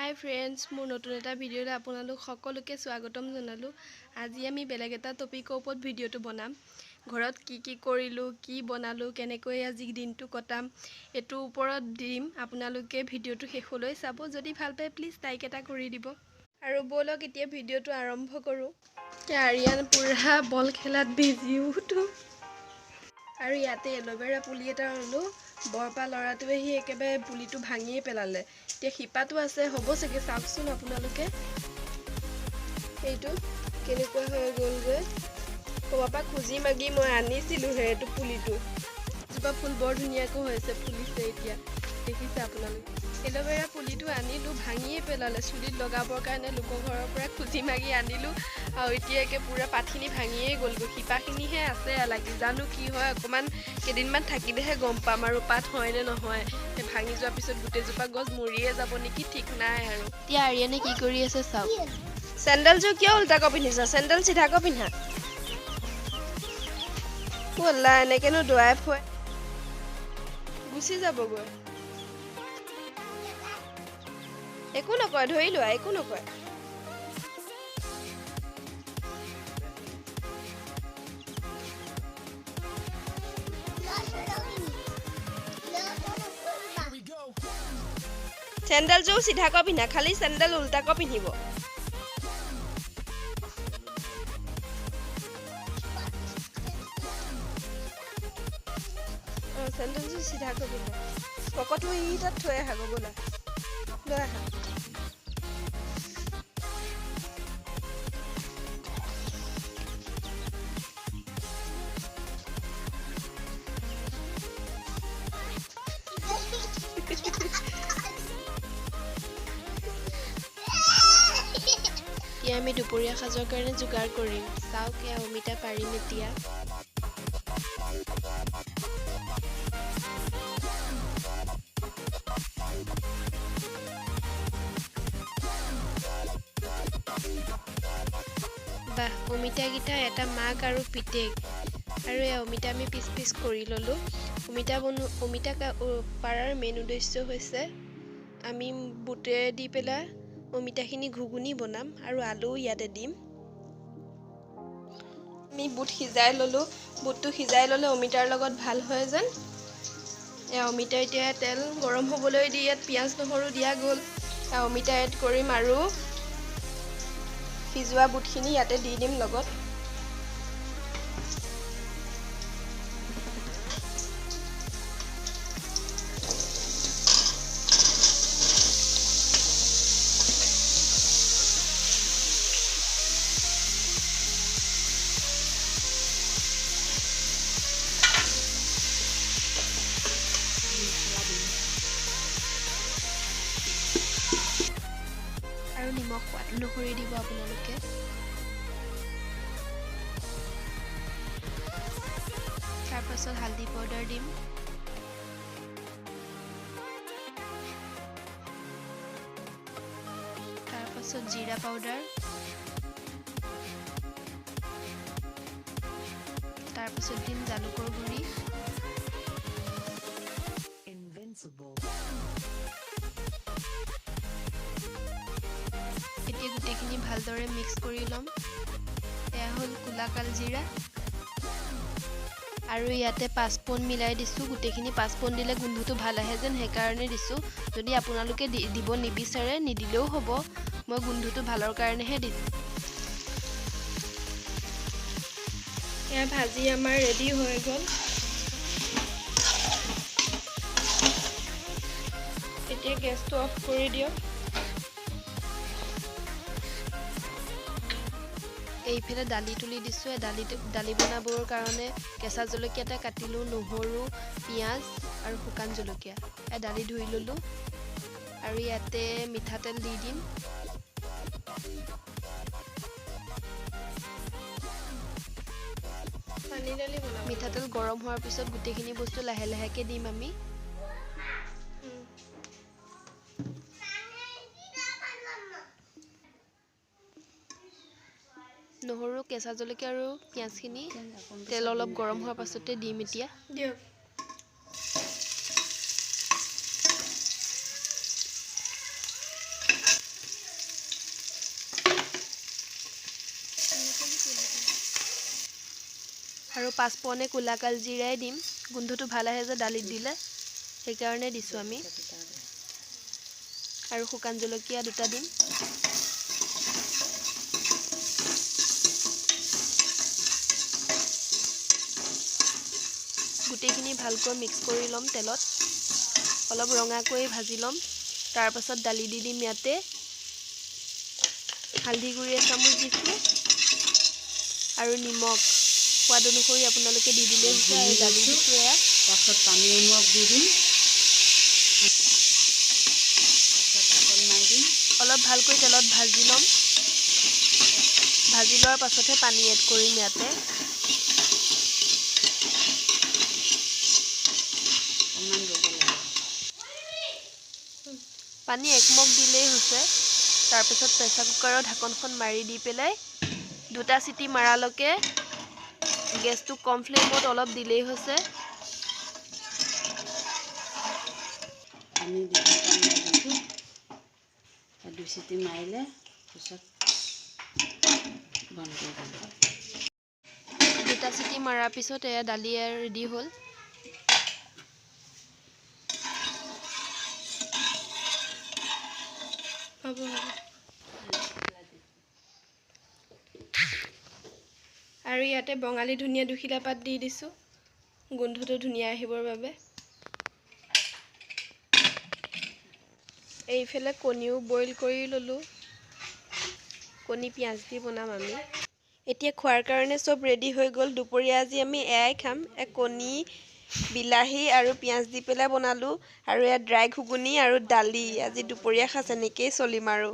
হাই friends, মোৰ নতুন এটা ভিডিঅ'লৈ আপোনালোক সকলোকে স্বাগতম জনালোঁ। আজি আমি বেলেগ এটা টপিকৰ ওপৰত ভিডিঅ'টো বনাম। ঘৰত কি কৰিলোঁ, কি বনালোঁ, কেনেকৈ আজি দিনটো কটাম, এইটোৰ ওপৰত দিম। আপোনালোকে ভিডিঅ'টো শেষলৈ চাব। যদি ভাল পায় প্লিজ লাইক এটা কৰি দিব। আৰু ব'লক এতিয়া ভিডিঅ'টো আৰম্ভ কৰোঁ। আৰিয়ান পুৰা বল খেলাত বিজি উঠো। আৰু ইয়াতে এল'ভেৰা পুলি এটা ৰুলোঁ। বৰপা ল'ৰাটোৱে সি একেবাৰে পুলিটো ভাঙিয়ে পেলালে। এতিয়া শিপাটো আছে, হ'ব চাগে, চাওকচোন আপোনালোকে। এইটো কেনেকুৱা হৈ গ'লগৈ। ক'ৰবাৰ পৰা খুজি মাগি মই আনিছিলোঁহে এইটো পুলিটো। এজোপা ফুল বৰ ধুনীয়াকৈ হৈছে, ফুলিছে এতিয়া, দেখিছে আপোনালোকে। এল'ভেৰা পুলিটো আনিলোঁ, ভাঙিয়ে পেলালে। চুলিত লগাবৰ কাৰণে লোকৰ ঘৰৰ পৰা খুজি মাগি আনিলোঁ, আৰু এতিয়া একে পূৰা পাতখিনি ভাঙিয়ে গ'লগৈ। শিপাখিনিহে আছে লাগি, জানো কি হয়। অকণমান কেইদিনমান থাকিলেহে গম পাম আৰু পাত হয় নে নহয়। ভাঙি যোৱাৰ পিছত গোটেইজোপা গছ মৰিয়ে যাব নেকি, ঠিক নাই আৰু। এতিয়া আৰিয়ানে কি কৰি আছে চাওক। চেণ্ডেলযোৰ কিয় উল্টাকৈ পিন্ধিছা? চেণ্ডেল চিধাকৈ পিন্ধা। ব'লা, এনেকৈনো দোৱাই ফুৱাই গুচি যাবগৈ। একো নকয়, ধৰি লোৱা, একো নকয়। চেণ্ডেলযোৰ চিধাকৈ পিন্ধা, খালি চেণ্ডেল উল্টাকৈ পিন্ধিব। চেণ্ডেলযোৰ চিধাকৈ পিন্ধা। পকৰটো ই তাত থৈ আহা, ব'লা, লৈ আহা। এতিয়া আমি দুপৰীয়া সাজৰ কাৰণে যোগাৰ কৰিম। চাওক, এয়া অমিতা পাৰিম এতিয়া। বাহ, অমিতাকেইটা এটা মাক আৰু পিতেক। আৰু এই অমিতা আমি পিচ পিচ কৰি ল'লোঁ। অমিতা পাৰাৰ মেইন উদ্দেশ্য হৈছে আমি বুটেৰে দি পেলাই অমিতাখিনি ঘুগুনি বনাম, আৰু আলু ইয়াতে দিম। আমি বুট সিজাই ল'লোঁ। বুটটো সিজাই ল'লে অমিতাৰ লগত ভাল হয় যেন। অমিতা এতিয়া তেল গৰম হ'বলৈ দি ইয়াত পিঁয়াজ নহৰু দিয়া গ'ল। অমিতা এড কৰিম আৰু সিজোৱা বুটখিনি ইয়াতে দি দিম লগত। আৰু নিমখ সোৱাদ অনুসৰি দিব আপোনালোকে। তাৰপাছত হালধি পাউডাৰ দিম। তাৰপাছত জিৰা পাউডাৰ। তাৰপাছত দিম জালুকৰ গুড়ি। এতিয়া গোটেইখিনি ভালদৰে মিক্স কৰি ল'ম। এয়া হ'ল ক'লা কালজিৰা। আৰু ইয়াতে পাঁচপন মিলাই দিছোঁ। গোটেইখিনি পাঁচপন দিলে গোন্ধটো ভাল আহে যেন, সেইকাৰণে দিছোঁ। যদি আপোনালোকে দিব নিবিচাৰে নিদিলেও হ'ব, মই গোন্ধটো ভালৰ কাৰণেহে দিছোঁ। এয়া ভাজি আমাৰ ৰেডি হৈ গ'ল। এতিয়া গেছটো অফ কৰি দিয়ক। এইফালে দালি তুলি দিছোঁ। দালি বনাবৰ কাৰণে কেঁচা জলকীয়া এটা কাটিলোঁ, নহৰু, পিঁয়াজ আৰু শুকান জলকীয়া। দালি ধুই ল'লোঁ, আৰু ইয়াতে মিঠাতেল দি দিম। মিঠাতেল গৰম হোৱাৰ পিছত গোটেইখিনি বস্তু লাহে লাহেকৈ দিম আমি। নহৰু, কেঁচা জলকীয়া আৰু পিঁয়াজখিনি তেল অলপ গৰম হোৱাৰ পাছতে দিম এতিয়া। দিয়ক। আৰু পাঁচপনে কোলা কালজিৰাই দিম, গোন্ধটো ভাল আহে যে দালিত দিলে, সেইকাৰণে দিছোঁ আমি। আৰু শুকান জলকীয়া 2টা দিম। গোটেইখিনি ভালকৈ মিক্স কৰি ল'ম তেলত, অলপ ৰঙাকৈ ভাজি ল'ম। তাৰপাছত দালি দি দিম ইয়াতে। হালধি গুড়ি এচামুচ দিছোঁ আৰু নিমখ সোৱাদ অনুসৰি আপোনালোকে দি দিলেই হৈছে। আৰু দালি দিছোঁ এয়া। তাৰপিছত পানী এমুক দি দিম, ঢাকন মাৰি দিম। অলপ ভালকৈ তেলত ভাজি ল'ম। ভাজি লোৱাৰ পাছতহে পানী এড কৰিম ইয়াতে। অকণমান ৰ'ব লাগে। পানী 1 মগ দিলেই হৈছে। তাৰপিছত প্ৰেছাৰ কুকাৰৰ ঢাকনখন মাৰি দি পেলাই 2টা চিটি মাৰালৈকে গেছটো কম ফ্লেমত অলপ দিলেই হৈছে। পানী 2টা মাৰি দিছোঁ, 2 চিটি মাৰিলে পিছত বন্ধ কৰি দিম। 2টা চিটি মৰাৰ পিছত এয়া দালি ৰেডি হ'ল। হ'ব। আৰু ইয়াতে বঙালী ধনিয়া 2 খিলা পাত দি দিছোঁ, গোন্ধটো ধুনীয়া আহিবৰ বাবে। এইফালে কণীও বইল কৰি ল'লোঁ। কণী পিঁয়াজ দি বনাম আমি। এতিয়া খোৱাৰ কাৰণে চব ৰেডি হৈ গ'ল। দুপৰীয়া আজি আমি এয়াই খাম, কণী, বিলাহী আৰু পিঁয়াজ দি পেলাই বনালোঁ। আৰু ইয়াত ড্ৰাই ঘুগুনি আৰু দালি। আজি দুপৰীয়া সাঁজ এনেকেই চলিম আৰু।